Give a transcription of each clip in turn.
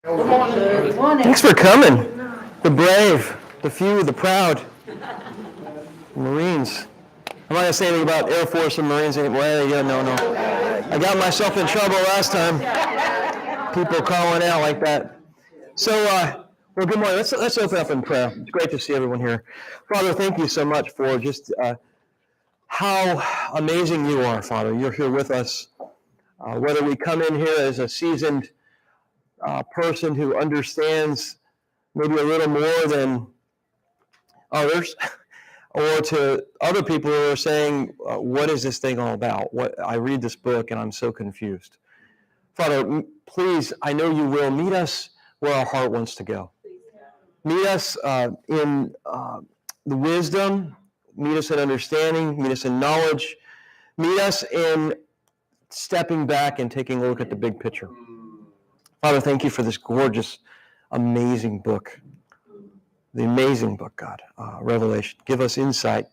Good morning. Thanks for coming. The brave, the few, the proud. Marines. I'm not going to say anything about Air Force and Marines anymore. Yeah, no. I got myself in trouble last time. People calling out like that. So, well, good morning. Let's open up in prayer. It's great to see everyone here. Father, thank you so much for just how amazing you are, Father. You're here with us. Whether we come in here as a seasoned person who understands maybe a little more than others, or to other people who are saying, what is this thing all about? I read this book and I'm so confused. Father, please, I know you will meet us where our heart wants to go. Meet us in the wisdom, meet us in understanding, meet us in knowledge, meet us in stepping back and taking a look at the big picture. Father, thank you for this gorgeous, amazing book. The amazing book, God, Revelation. Give us insight.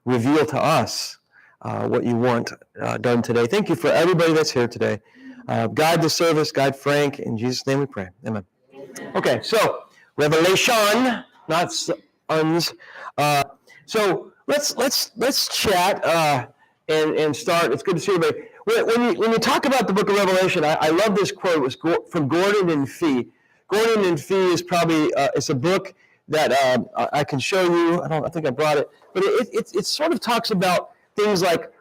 Reveal to us what you want done today. Thank you for everybody that's here today. Guide the service, guide Frank. In Jesus' name we pray. Amen. Okay, so Revelation, not uns. So let's chat and start. It's good to see everybody. When you talk about the book of Revelation, I love this quote. It was from Gordon and Fee. Gordon and Fee is probably it's a book that I can show you. I think I brought it, but it sort of talks about things like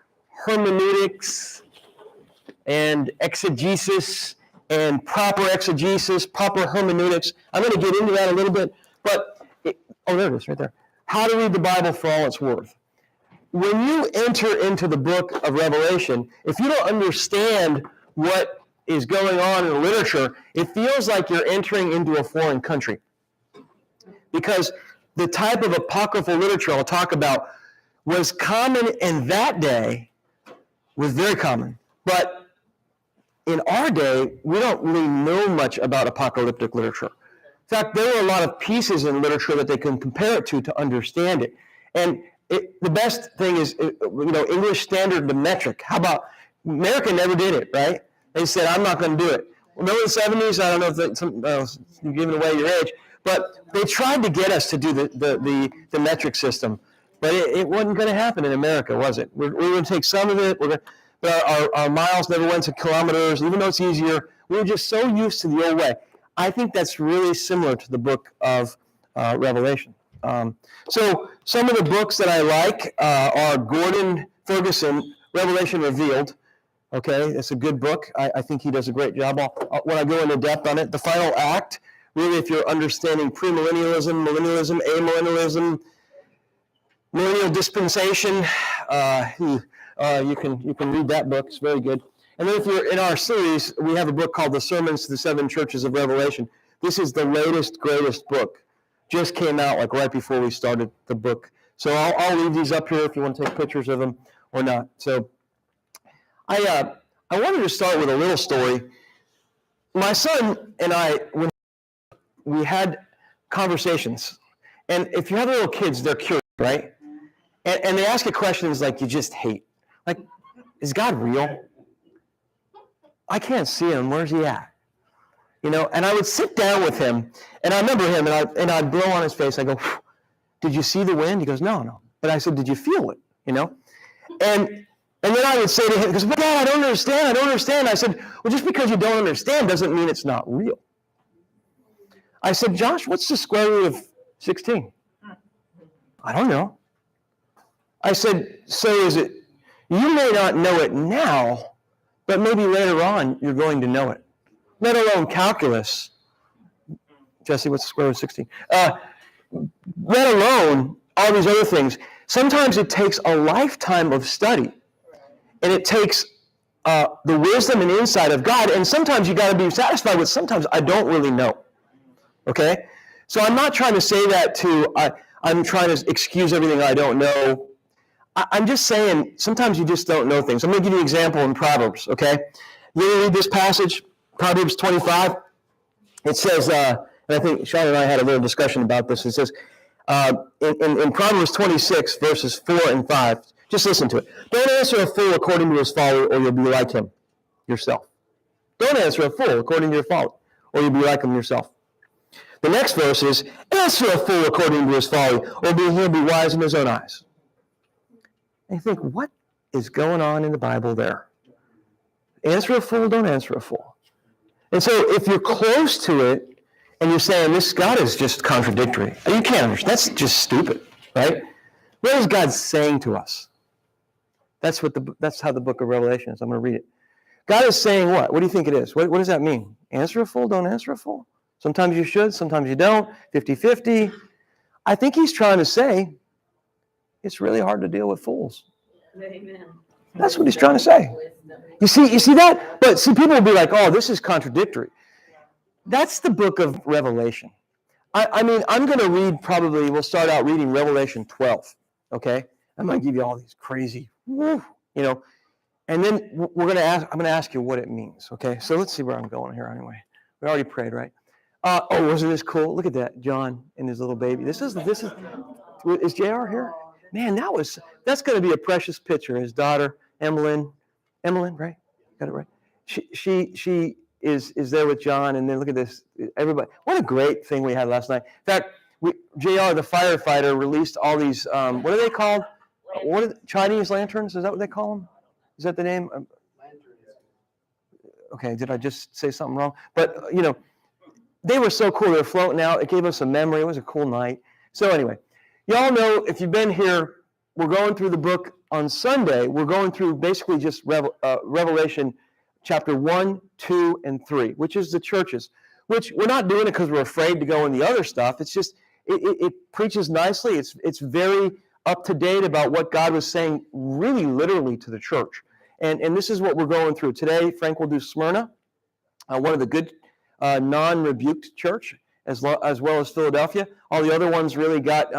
hermeneutics and exegesis and proper exegesis, proper hermeneutics. I'm going to get into that a little bit, but there it is, right there. How to read the Bible for all it's worth. When you enter into the book of Revelation, if you don't understand what is going on in literature, it feels like you're entering into a foreign country. Because the type of apocryphal literature I'll talk about was common in that day, was very common. But in our day, we don't really know much about apocalyptic literature. In fact, there are a lot of pieces in literature that they can compare it to understand it. And the best thing is, English standard to metric. How about, America never did it, right? They said, I'm not going to do it. Well, in the 70s, I don't know if you're giving away your age, but they tried to get us to do the metric system. But it wasn't going to happen in America, was it? We're going to take some of it. But our miles never went to kilometers, even though it's easier. We were just so used to the old way. I think that's really similar to the book of Revelation. So some of the books that I like are Gordon Ferguson, Revelation Revealed. Okay, it's a good book. I think he does a great job. When I go into depth on it, The Final Act, really if you're understanding premillennialism, millennialism, amillennialism, millennial dispensation, you can read that book. It's very good. And then if you're in our series, we have a book called The Sermons to the Seven Churches of Revelation. This is the latest, greatest book. Just came out like right before we started the book. So I'll leave these up here if you want to take pictures of them or not. So I wanted to start with a little story. My son and I, when we had conversations, and if you have little kids, they're curious, right? And they ask you questions like you just hate. Like, is God real? I can't see him. Where's he at? And I would sit down with him, and I remember him, and I'd blow on his face. I go, did you see the wind? He goes, no. But I said, did you feel it? And then I would say to him, he goes, well, Dad, I don't understand. I said, well, just because you don't understand doesn't mean it's not real. I said, Josh, what's the square root of 16? I don't know. I said, so is it, you may not know it now, but maybe later on you're going to know it. Let alone calculus. Jesse, what's the square root of 16? Let alone all these other things. Sometimes it takes a lifetime of study, and it takes the wisdom and insight of God, and sometimes you got to be satisfied with, sometimes I don't really know. Okay? So I'm not trying to say that I'm trying to excuse everything I don't know. I'm just saying, sometimes you just don't know things. I'm going to give you an example in Proverbs, okay? You read this passage, Proverbs 25. It says, and I think Sean and I had a little discussion about this. It says, in Proverbs 26, verses 4 and 5, just listen to it. Don't answer a fool according to his folly, or you'll be like him yourself. Don't answer a fool according to your folly, or you'll be like him yourself. The next verse is, answer a fool according to his folly, or he'll be wise in his own eyes. And you think, what is going on in the Bible there? Answer a fool, don't answer a fool. And so if you're close to it, and you're saying, this God is just contradictory, you can't understand. That's just stupid, right? What is God saying to us? That's how the book of Revelation is. I'm going to read it. God is saying what? What do you think it is? What does that mean? Answer a fool, don't answer a fool. Sometimes you should, sometimes you don't. 50-50. I think he's trying to say it's really hard to deal with fools. Amen. That's what he's trying to say. You see that? But see, people will be like, oh, this is contradictory. That's the book of Revelation. I mean, I'm going to read we'll start out reading Revelation 12, okay? I'm going to give you all these crazy, and then I'm going to ask you what it means, okay? So let's see where I'm going here anyway. We already prayed, right? Wasn't this cool? Look at that, John and his little baby. Is JR here? Man, that's going to be a precious picture. His daughter, Emmeline, right? Got it right. She is there with John, and then look at this. Everybody, what a great thing we had last night. In fact, JR, the firefighter, released all these. What are they called? Chinese lanterns? Is that what they call them? Is that the name? Okay, did I just say something wrong? But they were so cool. They were floating out. It gave us a memory. It was a cool night. So anyway, y'all know, if you've been here, we're going through the book on Sunday. We're going through basically just Revelation chapter 1, 2, and 3, which is the churches, which we're not doing it because we're afraid to go in the other stuff. It's just, it preaches nicely. It's very up to date about what God was saying really literally to the church. And this is what we're going through. Today, Frank will do Smyrna, one of the good non-rebuked church, as well as Philadelphia. All the other ones really got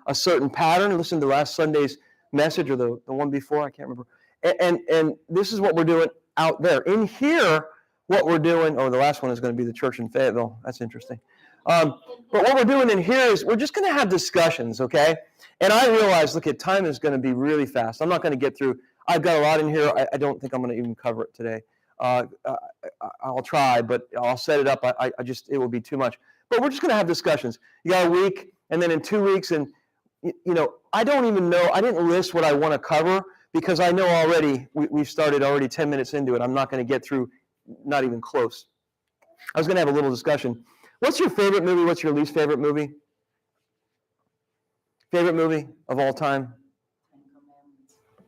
a certain pattern. Listen to last Sunday's message, or the one before, I can't remember. And this is what we're doing out there. In here, what we're doing, the last one is going to be the church in Fayetteville. That's interesting. But what we're doing in here is we're just going to have discussions, okay? And I realize, look, time is going to be really fast. I'm not going to get through. I've got a lot in here. I don't think I'm going to even cover it today. I'll try, but I'll set it up. It will be too much. But we're just going to have discussions. You got a week, and then in 2 weeks, and I don't even know. I didn't list what I want to cover because I know already we've started already 10 minutes into it. I'm not going to get through, not even close. I was going to have a little discussion. What's your favorite movie? What's your least favorite movie? Favorite movie of all time?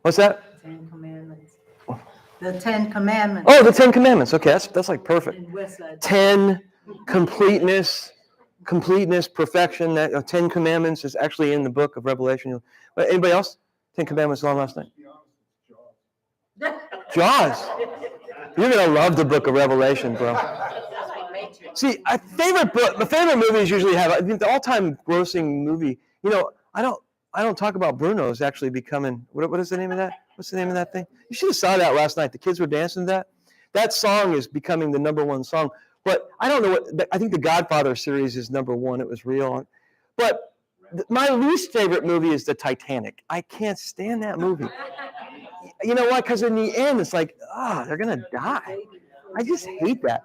What's that? 10 Commandments. The 10 Commandments. Oh, the 10 Commandments. Okay, that's like perfect. 10, completeness, perfection. That 10 Commandments is actually in the book of Revelation. Anybody else? 10 Commandments on last night. Jaws. You're gonna love the book of Revelation, bro. See, my favorite movies usually have the all-time grossing movie. I don't talk about Bruno's actually becoming. What is the name of that? What's the name of that thing? You should have saw that last night. The kids were dancing to that. That song is becoming the number one song. But I don't know I think the Godfather series is number one. It was real. But my least favorite movie is the Titanic. I can't stand that movie. You know why? Because in the end, it's like, they're going to die. I just hate that.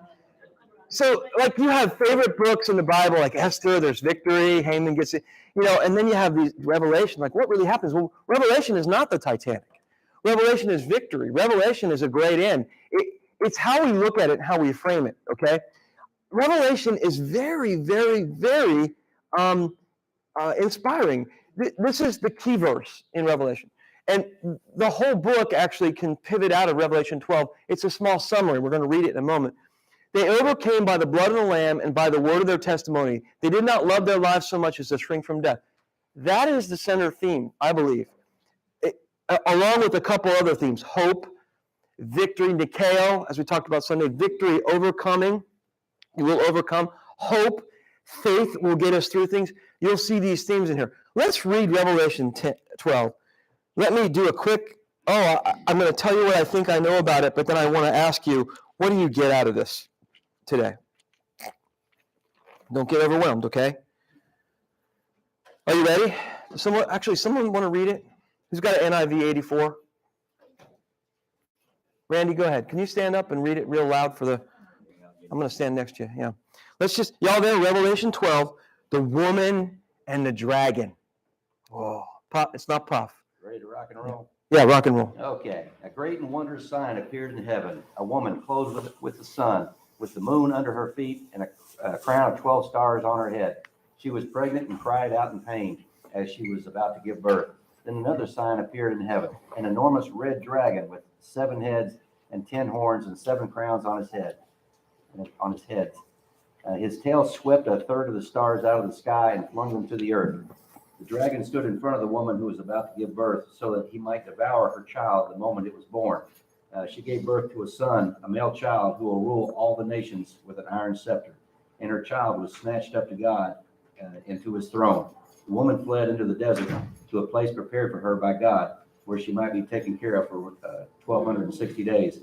So, like, you have favorite books in the Bible, like Esther, there's victory, Haman gets it, and then you have these Revelation, like, what really happens? Well, Revelation is not the Titanic. Revelation is victory. Revelation is a great end. It's how we look at it, how we frame it, okay? Revelation is very, very, very inspiring. This is the key verse in Revelation. And the whole book actually can pivot out of Revelation 12. It's a small summary. We're going to read it in a moment. They overcame by the blood of the Lamb and by the word of their testimony. They did not love their lives so much as to shrink from death. That is the center theme, I believe, along with a couple other themes. Hope, victory, Nikeo, as we talked about Sunday. Victory, overcoming. You will overcome. Hope, faith will get us through things. You'll see these themes in here. Let's read Revelation 12. Let me do a quick, I'm going to tell you what I think I know about it, but then I want to ask you, what do you get out of this today? Don't get overwhelmed, okay? Are you ready? Someone want to read it? Who's got an NIV 84? Randy, go ahead. Can you stand up and read it real loud for the... I'm going to stand next to you. Yeah. Let's just, y'all there, Revelation 12, the woman and the dragon. Whoa. Pop, it's not puff. Ready to rock and roll? Yeah, rock and roll. Okay. A great and wondrous sign appeared in heaven. A woman clothed with the sun, with the moon under her feet, and a crown of 12 stars on her head. She was pregnant and cried out in pain as she was about to give birth. Then another sign appeared in heaven, an enormous red dragon with 7 heads and 10 horns and 7 crowns on his head. His tail swept a third of the stars out of the sky and flung them to the earth. The dragon stood in front of the woman who was about to give birth so that he might devour her child the moment it was born. She gave birth to a son, a male child, who will rule all the nations with an iron scepter. And her child was snatched up to God and to his throne. The woman fled into the desert to a place prepared for her by God, where she might be taken care of for 1,260 days.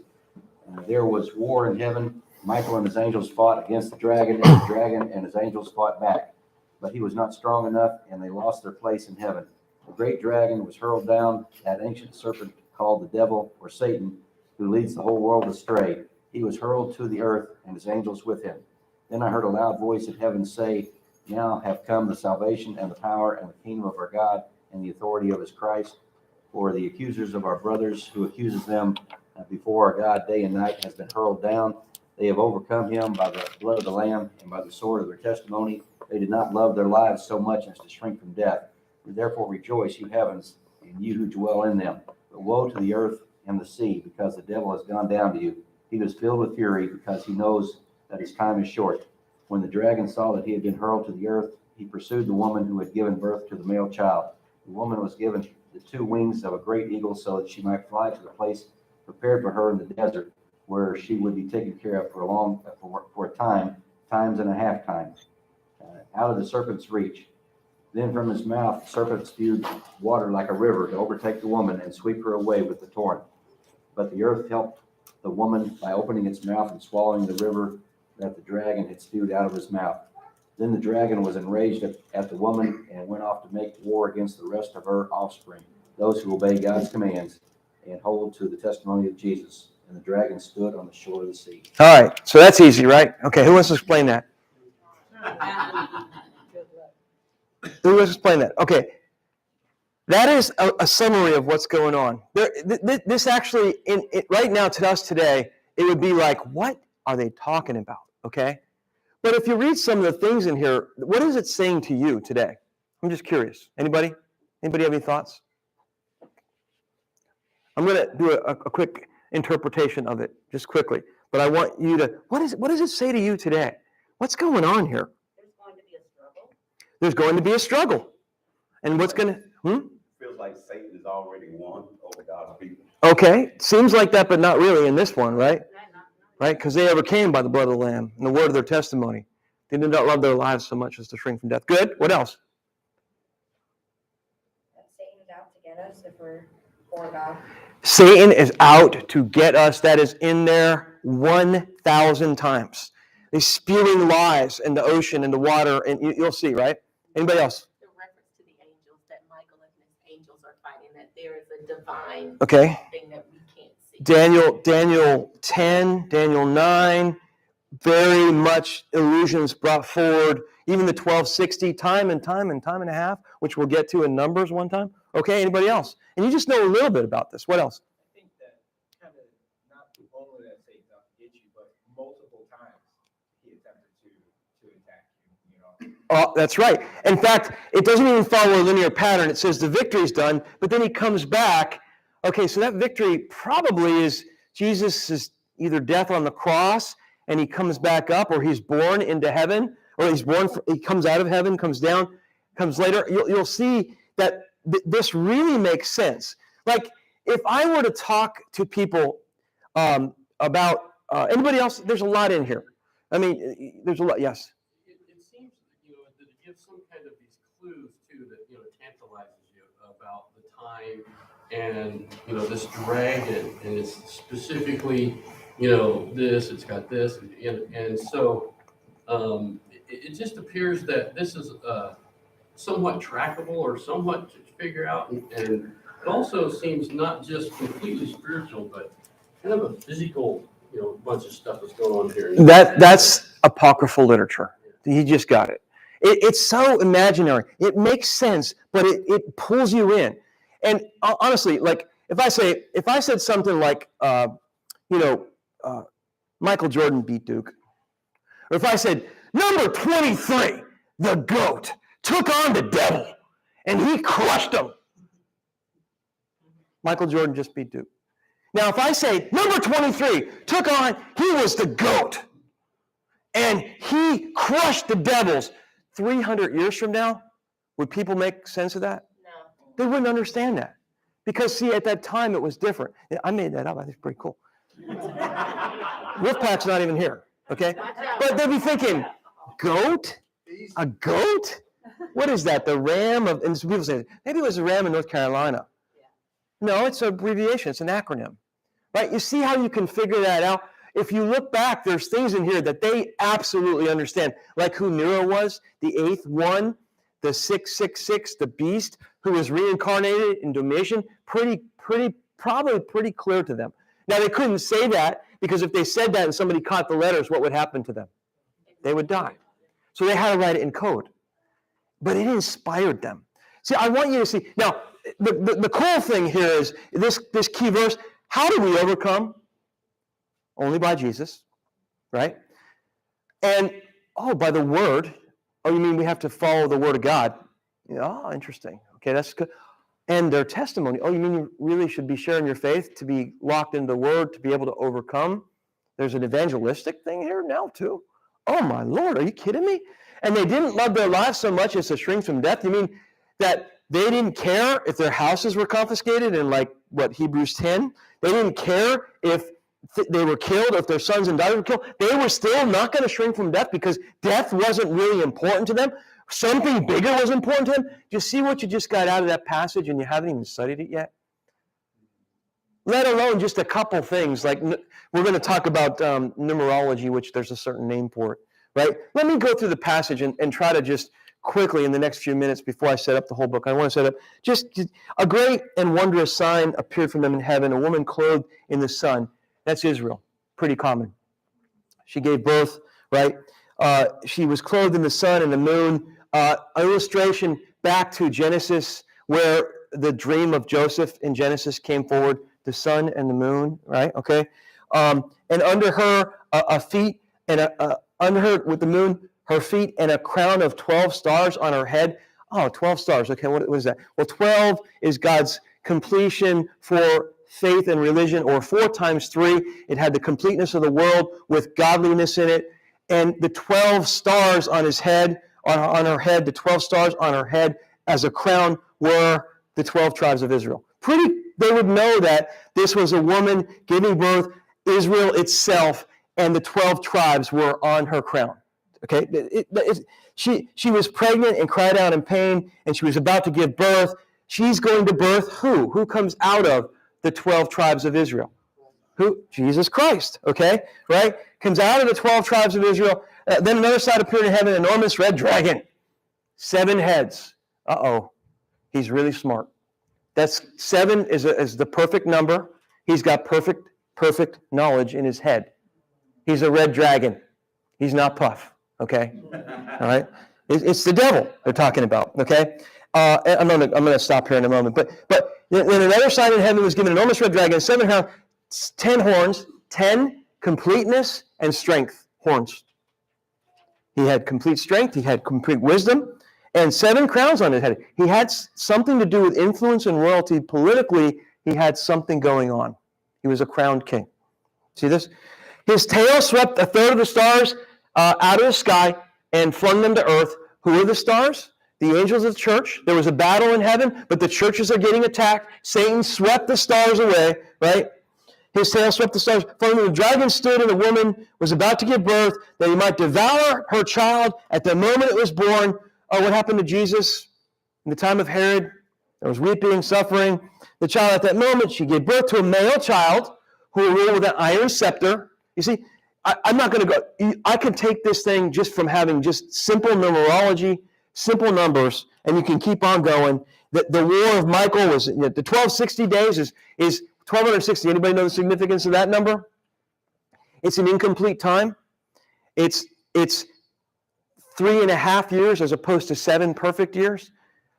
There was war in heaven. Michael and his angels fought against the dragon, and the dragon and his angels fought back. But he was not strong enough, and they lost their place in heaven. The great dragon was hurled down, that ancient serpent called the devil or Satan, who leads the whole world astray. He was hurled to the earth, and his angels with him. Then I heard a loud voice in heaven say, "Now have come the salvation and the power and the kingdom of our God and the authority of his Christ. For the accusers of our brothers who accuses them before our God day and night has been hurled down. They have overcome him by the blood of the Lamb and by the sword of their testimony. They did not love their lives so much as to shrink from death. Therefore rejoice, you heavens, and you who dwell in them. But woe to the earth and the sea, because the devil has gone down to you. He was filled with fury because he knows that his time is short. When the dragon saw that he had been hurled to the earth, he pursued the woman who had given birth to the male child. The woman was given the 2 wings of a great eagle so that she might fly to the place prepared for her in the desert, where she would be taken care of for a time, times and a half times, out of the serpent's reach. Then from his mouth, the serpent spewed water like a river to overtake the woman and sweep her away with the torrent. But the earth helped the woman by opening its mouth and swallowing the river that the dragon had spewed out of his mouth. Then the dragon was enraged at the woman and went off to make war against the rest of her offspring, those who obey God's commands and hold to the testimony of Jesus. And the dragon stood on the shore of the sea. All right, so that's easy, right? Okay, who wants to explain that? Who wants to explain that? Okay, that is a summary of what's going on. This actually, right now to us today, it would be like, what are they talking about? Okay, but if you read some of the things in here, what is it saying to you today? I'm just curious. Anybody have any thoughts? I'm going to do a quick interpretation of it, just quickly. But I want you to, what does it say to you today? What's going on here? There's going to be a struggle. There's going to be a struggle. And what's going to, Feels like Satan has already won over God's people. Okay, seems like that, but not really in this one, right? Right, because they overcame by the blood of the Lamb and the word of their testimony. They did not love their lives so much as to shrink from death. Good, what else? Satan's out to get us if we're for God. Satan is out to get us. That is in there 1,000 times. He's spewing lies in the ocean, in the water, and you'll see, right? Anybody else? The reference to the angels, that Michael and his angels are fighting, that there is a divine thing that we can't see. Daniel 10, Daniel 9, very much illusions brought forward. Even the 1260, time and a half, which we'll get to in Numbers one time. Okay, anybody else? And you just know a little bit about this. What else? I think that kind of not only that Satan out to get you, but multiple times he attempted to attack you. Oh, that's right. In fact, it doesn't even follow a linear pattern. It says the victory's done, but then he comes back. Okay, so that victory probably is Jesus' either death on the cross and he comes back up, or he's born into heaven, or he comes out of heaven, comes down, comes later. You'll see that this really makes sense. Like, if I were to talk to people about anybody else, there's a lot in here. I mean, there's a lot. Yes. It seems that it gives some kind of these clues too that tantalizes you about the time and this dragon, and it's specifically this, it's got this, and so it just appears that this is somewhat trackable or somewhat to figure out, and it also seems not just completely spiritual, but kind of a physical a bunch of stuff was going on here. That's apocryphal literature. He just got it. It's so imaginary. It makes sense, but it pulls you in. And honestly, like if I said something like, Michael Jordan beat Duke, or if I said number 23, the GOAT, took on the devil and he crushed him. Michael Jordan just beat Duke. Now, if I say number 23 he was the GOAT and he crushed the devils, 300 years from now, would people make sense of that? No. They wouldn't understand that. Because, see, at that time, it was different. I made that up. I think it's pretty cool. Wolfpack's not even here, okay? But they'd be thinking, goat? A goat? What is that? The ram of, and some people say, maybe it was the ram in North Carolina. No, it's an abbreviation. It's an acronym, right? You see how you can figure that out? If you look back, there's things in here that they absolutely understand, like who Nero was, the eighth one, the 666, the beast, who was reincarnated in Domitian, probably pretty clear to them. Now, they couldn't say that, because if they said that and somebody caught the letters, what would happen to them? They would die. So they had to write it in code. But it inspired them. See, I want you to see. Now, the cool thing here is this key verse. How do we overcome? Only by Jesus, right? And, by the word. Oh, you mean we have to follow the word of God? Oh, interesting. Okay, that's good. And their testimony. Oh, you mean you really should be sharing your faith to be locked in the word, to be able to overcome? There's an evangelistic thing here now, too. Oh, my Lord, are you kidding me? And they didn't love their lives so much as to shrink from death. You mean that they didn't care if their houses were confiscated in, Hebrews 10? They didn't care if they were killed, if their sons and daughters were killed. They were still not going to shrink from death because death wasn't really important to them. Something bigger was important to them. Do you see what you just got out of that passage and you haven't even studied it yet? Let alone just a couple things. Like we're going to talk about numerology, which there's a certain name for it, right? Let me go through the passage and try to just quickly in the next few minutes before I set up the whole book. I want to set up just a great and wondrous sign appeared from them in heaven, a woman clothed in the sun. That's Israel. Pretty common. She gave birth, right? She was clothed in the sun and the moon. An illustration back to Genesis where the dream of Joseph in Genesis came forward, the sun and the moon, right? Okay. And under her, a feet, and under her with the moon, her feet, and a crown of 12 stars on her head. Oh, 12 stars. Okay, what is that? Well, 12 is God's completion for faith and religion, or 4 times 3. It had the completeness of the world with godliness in it. And the 12 stars on his head, on her head, the 12 stars on her head as a crown were the 12 tribes of Israel. They would know that this was a woman giving birth, Israel itself, and the 12 tribes were on her crown. Okay, she was pregnant and cried out in pain, and she was about to give birth. She's going to birth who? Who comes out of the 12 tribes of Israel? Who? Jesus Christ, okay, right? Comes out of the 12 tribes of Israel. Then another side appeared in heaven, an enormous red dragon, 7 heads. He's really smart. That's 7 is the perfect number. He's got perfect knowledge in his head. He's a red dragon. He's not Puff, okay? All right? It's the devil they're talking about, okay? I'm going to stop here in a moment. But then another sign in heaven was given, an enormous red dragon, 7 horns, 10 horns, 10 completeness and strength horns. He had complete strength. He had complete wisdom. And 7 crowns on his head. He had something to do with influence and royalty. Politically, he had something going on. He was a crowned king. See this? His tail swept a third of the stars out of the sky and flung them to earth. Who are the stars? The angels of the church. There was a battle in heaven, but the churches are getting attacked. Satan swept the stars away, right? His tail swept the stars. Finally, the dragon stood, and the woman was about to give birth, that he might devour her child at the moment it was born. Oh, what happened to Jesus in the time of Herod? There was weeping, suffering. The child at that moment, she gave birth to a male child who will rule with an iron scepter. You see, I'm not going to go. I can take this thing just from having just simple numerology, simple numbers, and you can keep on going. The war of Michael was, the 1260 days is 1260. Anybody know the significance of that number? It's an incomplete time. It's 3.5 years as opposed to 7 perfect years.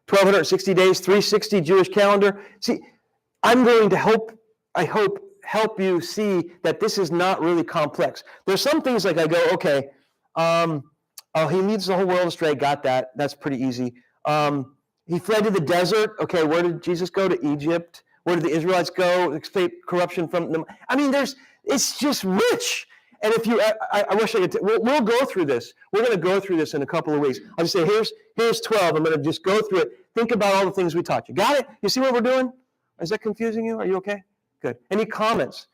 1,260 days, 360 Jewish calendar. See, I'm going to help you see that this is not really complex. There's some things like I go, okay, he leads the whole world astray. Got that. That's pretty easy. He fled to the desert. Okay, where did Jesus go? To Egypt. Where did the Israelites go? Escape corruption from them. I mean, it's just rich. And if you, I wish I could, we'll go through this. We're going to go through this in a couple of weeks. I'll just say, here's 12. I'm going to just go through it. Think about all the things we taught you. Got it? You see what we're doing? Is that confusing you? Are you okay? Good. Any comments?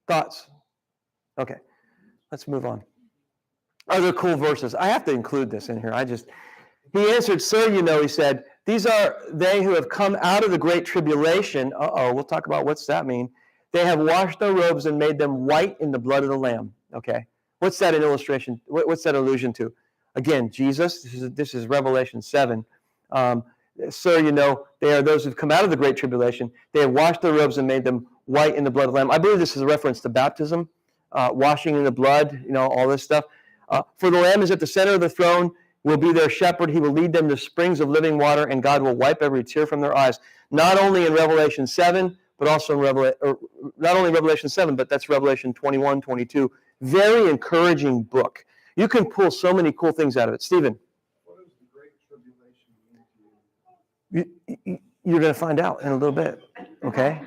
Thoughts? Okay. Let's move on. Other cool verses. I have to include this in here. He answered, sir, he said, these are they who have come out of the great tribulation. We'll talk about what's that mean. They have washed their robes and made them white in the blood of the Lamb. Okay. What's that an illustration? What's that allusion to? Again, Jesus. This is Revelation 7. Sir, they are those who've come out of the great tribulation. They have washed their robes and made them white in the blood of the Lamb. I believe this is a reference to baptism, washing in the blood, all this stuff. For the Lamb is at the center of the throne, will be their shepherd. He will lead them to springs of living water, and God will wipe every tear from their eyes. Not only in Revelation 7, but also in not only Revelation 7, but that's Revelation 21, 22. Very encouraging book. You can pull so many cool things out of it. Stephen? What does the Great Tribulation mean to you? You're going to find out in a little bit, okay?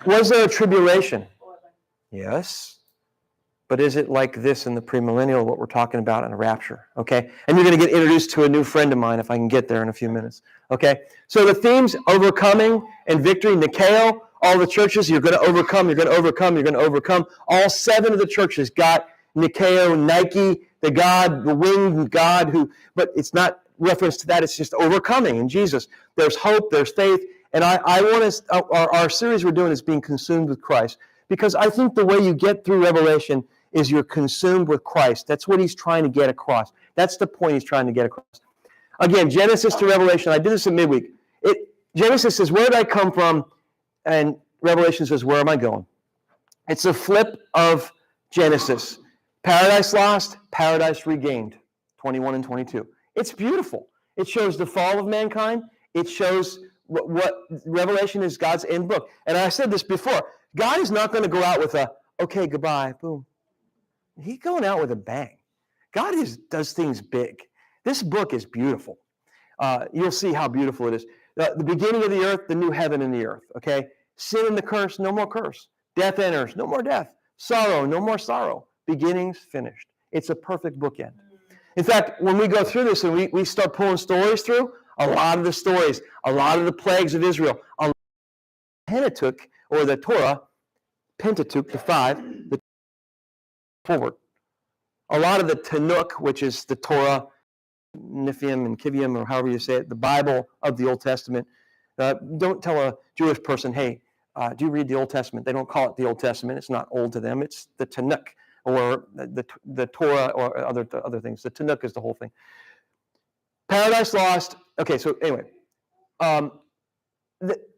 Was there a tribulation? Yes. But is it like this in the premillennial, what we're talking about in a rapture, okay? And you're going to get introduced to a new friend of mine if I can get there in a few minutes, okay? So the themes, overcoming and victory, Nikeo, all the churches, you're going to overcome, you're going to overcome, you're going to overcome. All 7 of the churches got Nikeo, Nike, the winged God but it's not reference to that, it's just overcoming in Jesus. There's hope, there's faith, and I want us, our series we're doing is being consumed with Christ, because I think the way you get through Revelation is you're consumed with Christ. That's what he's trying to get across. That's the point he's trying to get across. Again, Genesis to Revelation, I did this in midweek. Genesis says, where did I come from? And Revelation says, where am I going? It's a flip of Genesis. Paradise lost, paradise regained, 21 and 22. It's beautiful. It shows the fall of mankind. It shows what Revelation is God's end book. And I said this before, God is not going to go out with okay, goodbye, boom. He's going out with a bang. God does things big. This book is beautiful. You'll see how beautiful it is. The beginning of the earth, the new heaven and the earth, okay? Sin and the curse, no more curse. Death enters, no more death. Sorrow, no more sorrow. Beginnings finished. It's a perfect bookend. In fact, when we go through this and we start pulling stories through, a lot of the stories, a lot of the plagues of Israel, a lot of the Pentateuch, or the Torah, Pentateuch, the 5, the forward. A lot of the Tanakh, which is the Torah, Nephiim and Kiviim, or however you say it, the Bible of the Old Testament. Don't tell a Jewish person, hey, do you read the Old Testament? They don't call it the Old Testament. It's not old to them. It's the Tanakh, or the Torah, or other things. The Tanakh is the whole thing. Paradise lost. Okay, so anyway,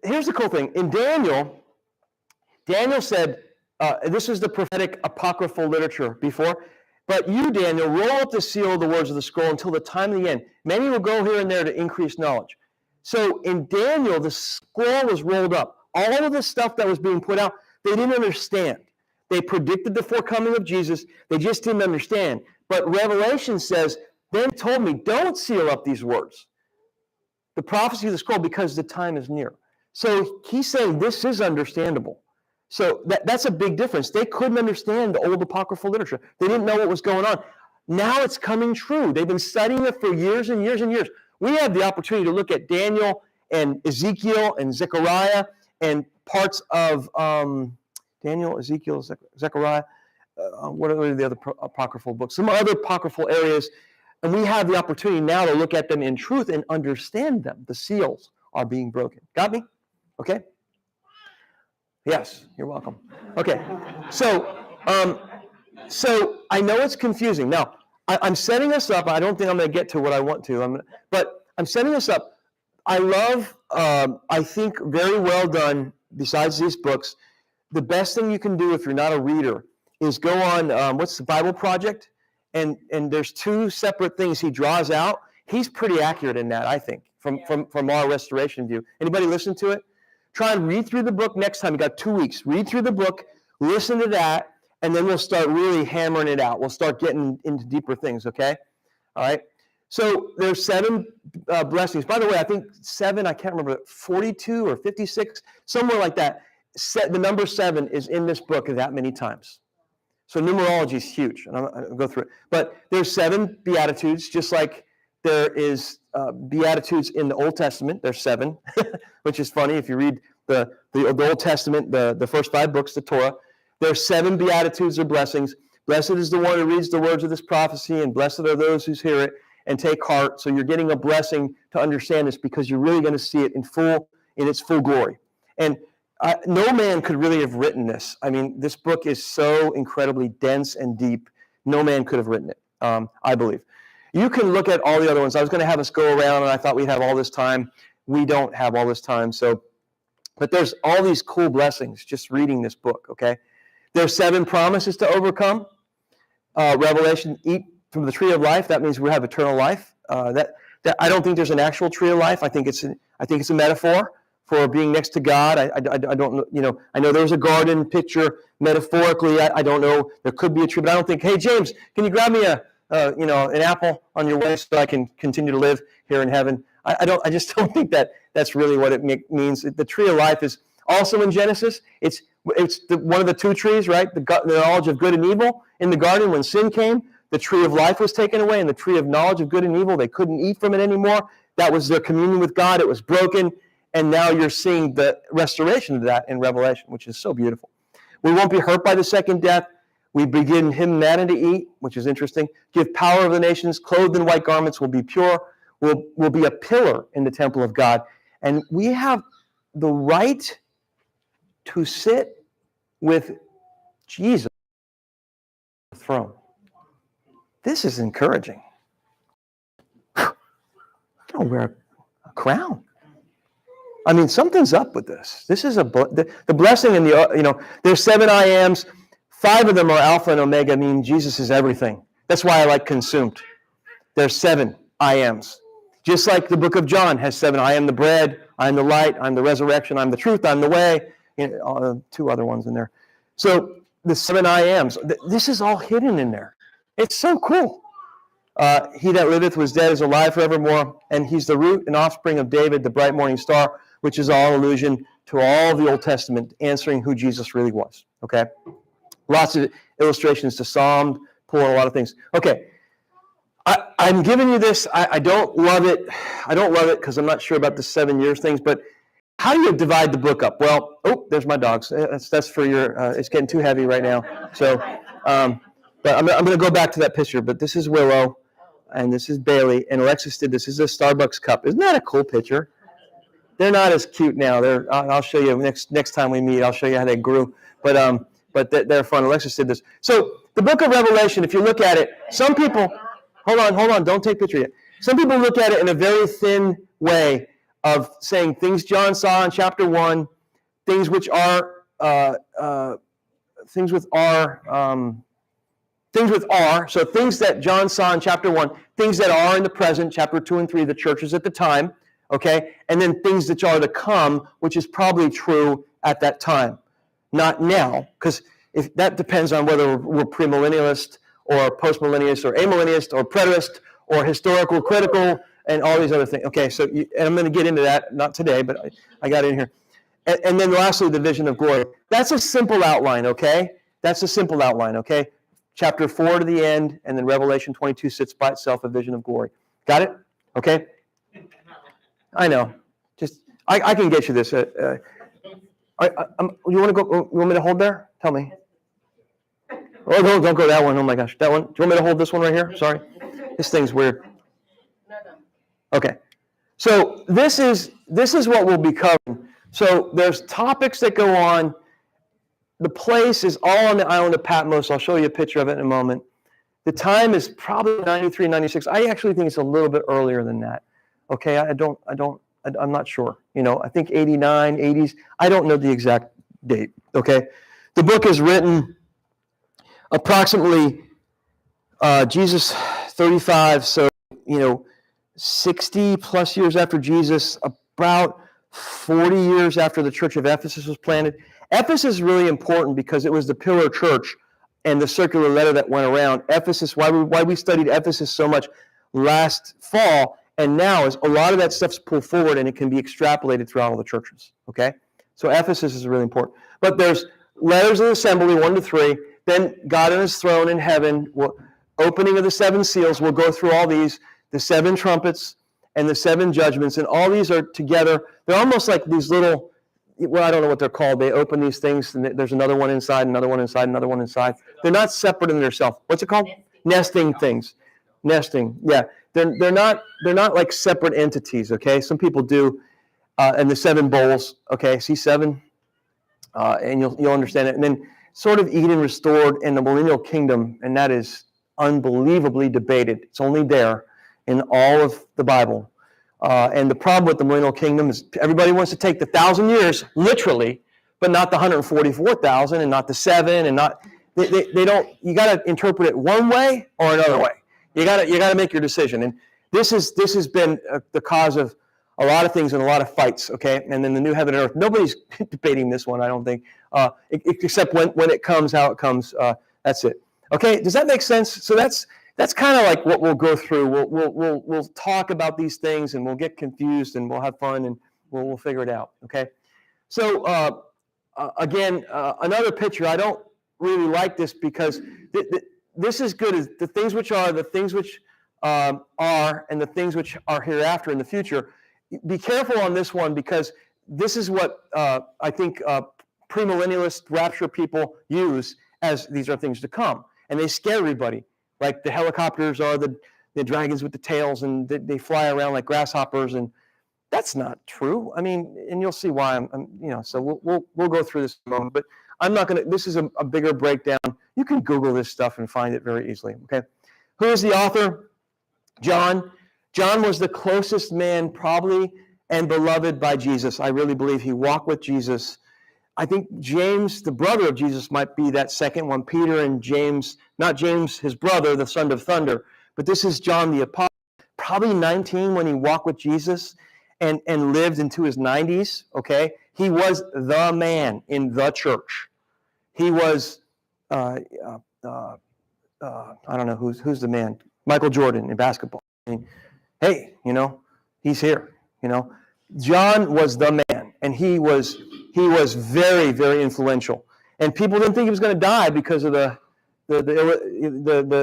here's the cool thing. In Daniel said, this is the prophetic apocryphal literature before, but you, Daniel, roll up the seal of the words of the scroll until the time of the end. Many will go here and there to increase knowledge. So in Daniel, the scroll was rolled up. All of the stuff that was being put out, they didn't understand. They predicted the forecoming of Jesus. They just didn't understand. But Revelation says, then told me, don't seal up these words, the prophecy of the scroll, because the time is near. So he's saying this is understandable. So that's a big difference. They couldn't understand the old apocryphal literature. They didn't know what was going on. Now it's coming true. They've been studying it for years and years and years. We have the opportunity to look at Daniel and Ezekiel and Zechariah and parts of Daniel, Ezekiel, Zechariah. What are the other apocryphal books? Some other apocryphal areas. And we have the opportunity now to look at them in truth and understand them. The seals are being broken. Got me? Okay? Yes, you're welcome. Okay, so I know it's confusing. Now, I'm setting us up. I don't think I'm going to get to what I want to, but I'm setting us up. I love, I think, very well done, besides these books, the best thing you can do if you're not a reader is go on, what's the Bible Project? And there's two separate things he draws out. He's pretty accurate in that, I think, from our restoration view. Anybody listen to it? Try and read through the book next time. You got 2 weeks. Read through the book, listen to that, and then we'll start really hammering it out. We'll start getting into deeper things, okay? All right? So there's 7 blessings. By the way, I think 7, I can't remember, 42 or 56, somewhere like that. The number 7 is in this book that many times. So numerology is huge, and I'll go through it. But there's 7 Beatitudes, just like there is Beatitudes in the Old Testament. There's 7, which is funny if you read the Old Testament, the first 5 books, the Torah. There's 7 Beatitudes or blessings. Blessed is the one who reads the words of this prophecy, and blessed are those who hear it and take heart. So you're getting a blessing to understand this because you're really going to see it in its full glory. And no man could really have written this. I mean, this book is so incredibly dense and deep. No man could have written it, I believe. You can look at all the other ones. I was going to have us go around, and I thought we'd have all this time. We don't have all this time. But there's all these cool blessings just reading this book, okay? There's 7 promises to overcome. Revelation, eat from the tree of life. That means we have eternal life. That I don't think there's an actual tree of life. I think it's a metaphor for being next to God. I don't know, I know there's a garden picture metaphorically. I don't know. There could be a tree, but I don't think, hey, James, can you grab me an apple on your way so I can continue to live here in heaven? I just don't think that's really what it means. The tree of life is also in Genesis. It's one of the 2 trees, right? The knowledge of good and evil. In the garden, when sin came, the tree of life was taken away, and the tree of knowledge of good and evil, they couldn't eat from it anymore. That was their communion with God. It was broken, and now you're seeing the restoration of that in Revelation, which is so beautiful. We won't be hurt by the second death. We begin him manna to eat, which is interesting. Give power of the nations, clothed in white garments, will be pure, will be a pillar in the temple of God. And we have the right to sit with Jesus on the throne. This is encouraging. I don't wear a crown. I mean, something's up with this. This is the blessing in there's 7 I ams. 5 of them are Alpha and Omega, mean Jesus is everything. That's why I like consumed. There's 7 I ams. Just like the book of John has 7. I am the bread, I am the light, I'm the resurrection, I'm the truth, I'm the way. 2 other ones in there. So the 7 I ams. This is all hidden in there. It's so cool. He that liveth was dead is alive forevermore, and he's the root and offspring of David, the bright morning star, which is all allusion to all the Old Testament, answering who Jesus really was. Okay? Lots of illustrations to Psalm, pulling a lot of things. Okay. I'm giving you this. I don't love it. I don't love it because I'm not sure about the 7 years things, but how do you divide the book up? Well, there's my dogs. That's for your, it's getting too heavy right now. So, but I'm going to go back to that picture, but this is Willow, and this is Bailey, and Alexis did this. This is a Starbucks cup. Isn't that a cool picture? They're not as cute now. I'll show you next time we meet. I'll show you how they grew. But they're fun. Alexis did this. So the book of Revelation, if you look at it, some people, hold on, don't take a picture yet. Some people look at it in a very thin way of saying things John saw in chapter 1, things which are, things with R, so things that John saw in chapter 1, things that are in the present, chapter 2 and 3, the churches at the time, okay? And then things that are to come, which is probably true at that time. Not now, because if that depends on whether we're premillennialist or postmillennialist or amillennialist or preterist or historical critical and all these other things. Okay, so and I'm going to get into that, not today, but I got in here. And then lastly, the vision of glory. That's a simple outline, okay? That's a simple outline, okay? Chapter 4 to the end, and then Revelation 22 sits by itself, a vision of glory. Got it? Okay? I know. Just I can get you this. You want to go? You want me to hold there? Tell me. Oh, don't go that one. Oh my gosh, that one. Do you want me to hold this one right here? Sorry, this thing's weird. Okay, so this is what we'll be covering. So there's topics that go on. The place is all on the island of Patmos. I'll show you a picture of it in a moment. The time is probably 93, 96. I actually think it's a little bit earlier than that. Okay, I'm not sure. I think 89, 80s. I don't know the exact date. Okay, the book is written approximately Jesus 35, so 60 plus years after Jesus, about 40 years after the church of Ephesus was planted. Ephesus is really important because it was the pillar church and the circular letter that went around. Ephesus, why we studied Ephesus so much last fall and now is a lot of that stuff's pulled forward and it can be extrapolated throughout all the churches, okay? So Ephesus is really important. But there's letters of the assembly, 1 to 3, then God on his throne in heaven, opening of the 7 seals, we'll go through all these, the 7 trumpets and the 7 judgments, and all these are together. They're almost like these little, well, I don't know what they're called. They open these things, and there's another one inside, another one inside, another one inside. They're not separate in themselves. What's it called? Nesting things. Nesting, yeah. They're not like separate entities, okay? Some people do, and the 7 bowls, okay? See 7? And you'll understand it. And then sort of Eden restored in the millennial kingdom, and that is unbelievably debated. It's only there in all of the Bible. And the problem with the millennial kingdom is everybody wants to take the 1,000 years, literally, but not the 144,000 and not the 7 and not, they don't, you got to interpret it one way or another way. You got to make your decision. And this has been the cause of a lot of things and a lot of fights, okay? And then the new heaven and earth, nobody's debating this one, I don't think, except when it comes, how it comes, that's it. Okay, does that make sense? So that's kind of like what we'll go through. We'll talk about these things and we'll get confused and we'll have fun and we'll figure it out. Okay. So again, another picture. I don't really like this because this is good as the things which are, the things which are, and the things which are hereafter in the future. Be careful on this one because this is what I think premillennialist rapture people use as these are things to come, and they scare everybody. Like the helicopters are the dragons with the tails, and they fly around like grasshoppers, and that's not true. I mean, and you'll see why I'm so we'll go through this in a moment, but I'm not going to, this is a bigger breakdown. You can Google this stuff and find it very easily, okay? Who is the author? John. John was the closest man probably and beloved by Jesus. I really believe he walked with Jesus. I think James, the brother of Jesus, might be that second one. Peter and James, not James, his brother, the son of thunder, but this is John the apostle, probably 19 when he walked with Jesus and lived into his 90s, okay? He was the man in the church. He was, I don't know, who's the man? Michael Jordan in basketball. I mean, hey, he's here, John was the man, and he was very, very influential. And people didn't think he was going to die because of the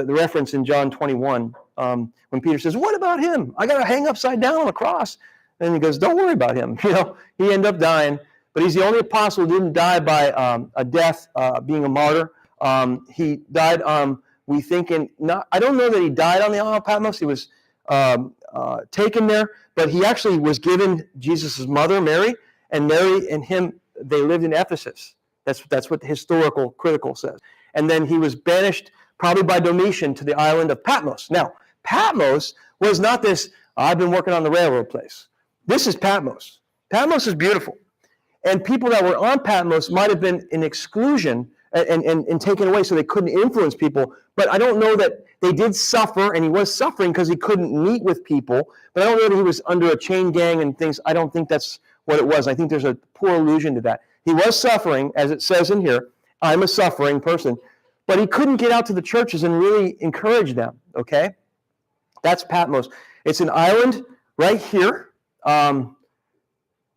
reference in John 21 when Peter says, "What about him? I got to hang upside down on a cross." And he goes, "Don't worry about him." He ended up dying, but he's the only apostle who didn't die by a death, being a martyr. He died. We think I don't know that he died on the Isle of Patmos. He was taken there, but he actually was given Jesus' mother, Mary, and Mary and him, they lived in Ephesus. That's what the historical critical says. And then he was banished, probably by Domitian, to the island of Patmos. Now, Patmos was not this, I've been working on the railroad place. This is Patmos. Patmos is beautiful. And people that were on Patmos might have been in exclusion and taken away so they couldn't influence people. But I don't know that they did suffer, and he was suffering because he couldn't meet with people. But I don't know that he was under a chain gang and things. I don't think that's what it was. I think there's a poor allusion to that. He was suffering, as it says in here. I'm a suffering person. But he couldn't get out to the churches and really encourage them, okay? That's Patmos. It's an island right here,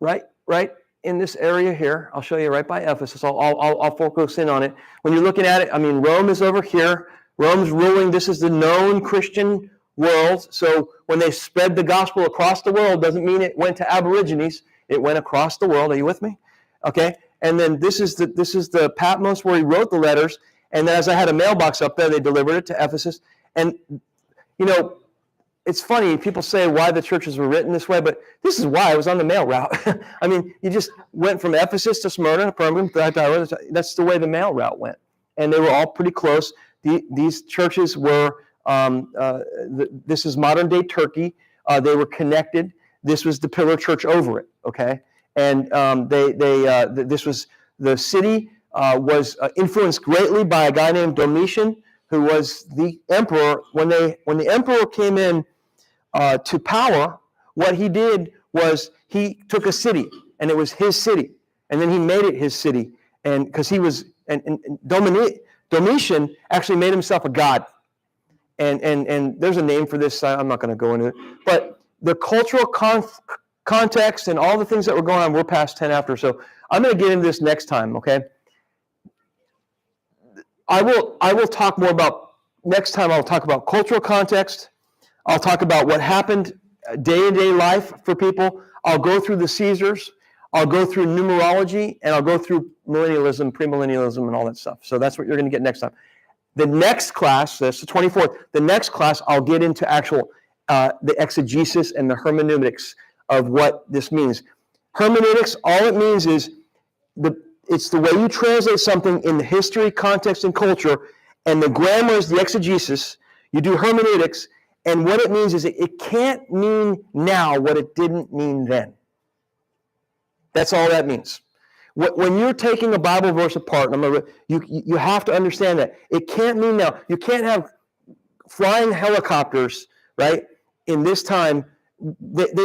right in this area here. I'll show you right by Ephesus. I'll focus in on it. When you're looking at it, Rome is over here. Rome's ruling. This is the known Christian world. So when they spread the gospel across the world, doesn't mean it went to Aborigines. It went across the world. Are you with me? Okay. And then this is the Patmos where he wrote the letters. And then as I had a mailbox up there, they delivered it to Ephesus. And, it's funny. People say why the churches were written this way, but this is why. It was on the mail route. You just went from Ephesus to Smyrna, Pergamum, Thyatira. That's the way the mail route went. And they were all pretty close. These churches were, this is modern-day Turkey. They were connected. This was the pillar church over it, okay? And this was the city was influenced greatly by a guy named Domitian, who was the emperor. When the emperor came in to power, what he did was he took a city, and it was his city, and then he made it his city, and because he was Domitian actually made himself a god, and there's a name for this. I'm not going to go into it, but the cultural context and all the things that were going on, we're past 10 after, so I'm going to get into this next time. Okay, I will talk more about next time. I'll talk about cultural context. I'll talk about what happened day-to-day life for people. I'll go through the Caesars. I'll go through numerology, and I'll go through millennialism, premillennialism, and all that stuff. So that's what you're going to get next time. The next class, that's the 24th, the next class, I'll get into actual the exegesis and the hermeneutics of what this means. Hermeneutics, all it means is it's the way you translate something in the history, context, and culture, and the grammar is the exegesis. You do hermeneutics, and what it means is it can't mean now what it didn't mean then. That's all that means. When you're taking a Bible verse apart, you have to understand that. It can't mean now. You can't have flying helicopters, right? In this time, they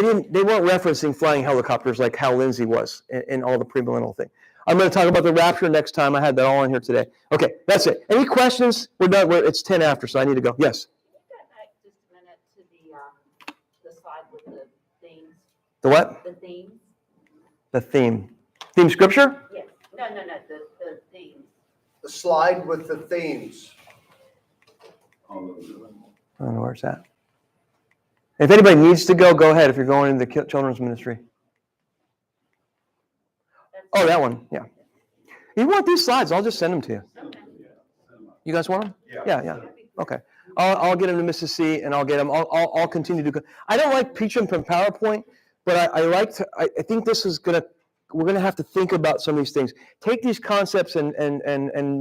weren't referencing flying helicopters like Hal Lindsey was in all the premillennial thing. I'm going to talk about the rapture next time. I had that all in here today. Okay, that's it. Any questions? We're done. It's 10 after, so I need to go. Yes? Can you go back just a minute to the slide with the themes? The what? The themes? The theme. Theme scripture? Yes. No, the themes. The slide with the themes. I don't know where it's at. If anybody needs to go ahead if you're going into the children's ministry. Oh, that one, yeah. You want these slides, I'll just send them to you. Okay. You guys want them? Yeah. Okay. I'll get them to Mrs. C, and I'll get them. I'll continue to go. I don't like preaching from PowerPoint, but I think this is we're going to have to think about some of these things. Take these concepts and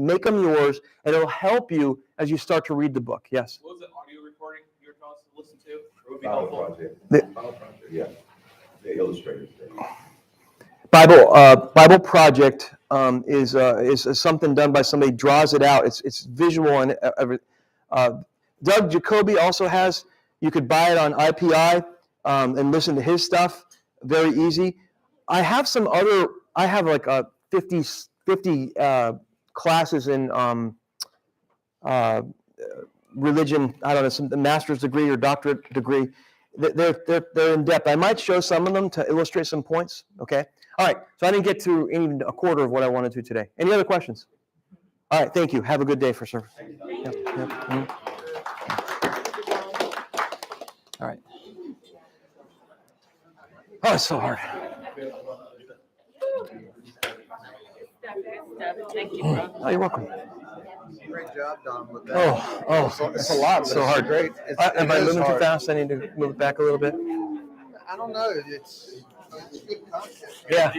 make them yours, and it'll help you as you start to read the book. Yes? What was the audio recording you were telling us to listen to? It would be Bible helpful. Project. Bible Project. Yeah, the illustrators. Bible Project is something done by somebody, draws it out. It's visual and everything. Doug Jacoby also has, you could buy it on IPI and listen to his stuff. Very easy. I have like 50 classes in religion. I don't know, some master's degree or doctorate degree. They're in depth. I might show some of them to illustrate some points. Okay. All right. So I didn't get to even a quarter of what I wanted to today. Any other questions? All right. Thank you. Have a good day for service. Yep. Mhm. All right. Oh, it's so hard. Thank you, bro. Oh, you're welcome. Great job, Don, with that. Oh, It's a lot. so hard. Great. Am I moving too fast? I need to move it back a little bit. I don't know. It's good concept. Yeah.